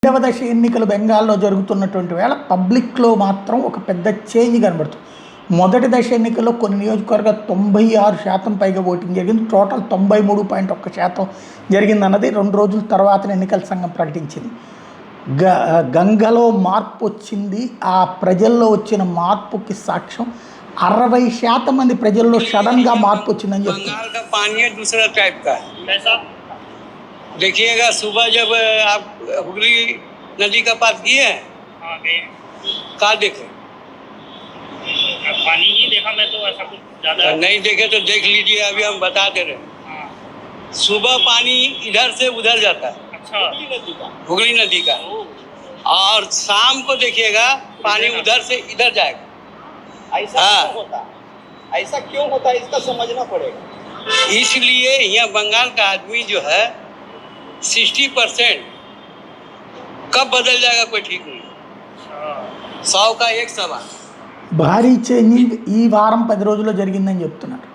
రెండవ దశ ఎన్నికలు బెంగాల్లో జరుగుతున్నటువంటి వేళ పబ్లిక్లో మాత్రం ఒక పెద్ద చేంజ్ కనబడుతుంది. మొదటి దశ ఎన్నికల్లో కొన్ని నియోజకవర్గాలు 96% పైగా ఓటింగ్ జరిగింది. టోటల్ 93.1% జరిగిందన్నది 2 రోజుల తర్వాత ఎన్నికల సంఘం ప్రకటించింది. గంగలో మార్పు వచ్చింది. ఆ ప్రజల్లో వచ్చిన మార్పుకి సాక్ష్యం 60% మంది ప్రజల్లో సడన్గా మార్పు వచ్చిందని చెప్తున్నారు. देखिएगा सुबह जब आप हुगली नदी का पास किए हैं, कहाँ देखे? पानी ही देखा मैं तो ऐसा कुछ ज्यादा नहीं देखे तो देख लीजिए, अभी हम बता दे रहे हैं। सुबह पानी इधर से उधर जाता है, अच्छा हुगली नदी का, और शाम को देखिएगा पानी उधर से इधर जाएगा। ऐसा क्यों होता? ऐसा क्यों होता है इसका समझना पड़ेगा। इसलिए यहाँ बंगाल का आदमी जो है 60% कब बदल जाएगा कोई ठीक नहीं। 100 का 1 सवाल భారీ చేంజింగ్ ఈ వారం 10 రోజుల్లో జరిగిందని చెప్తున్నారు.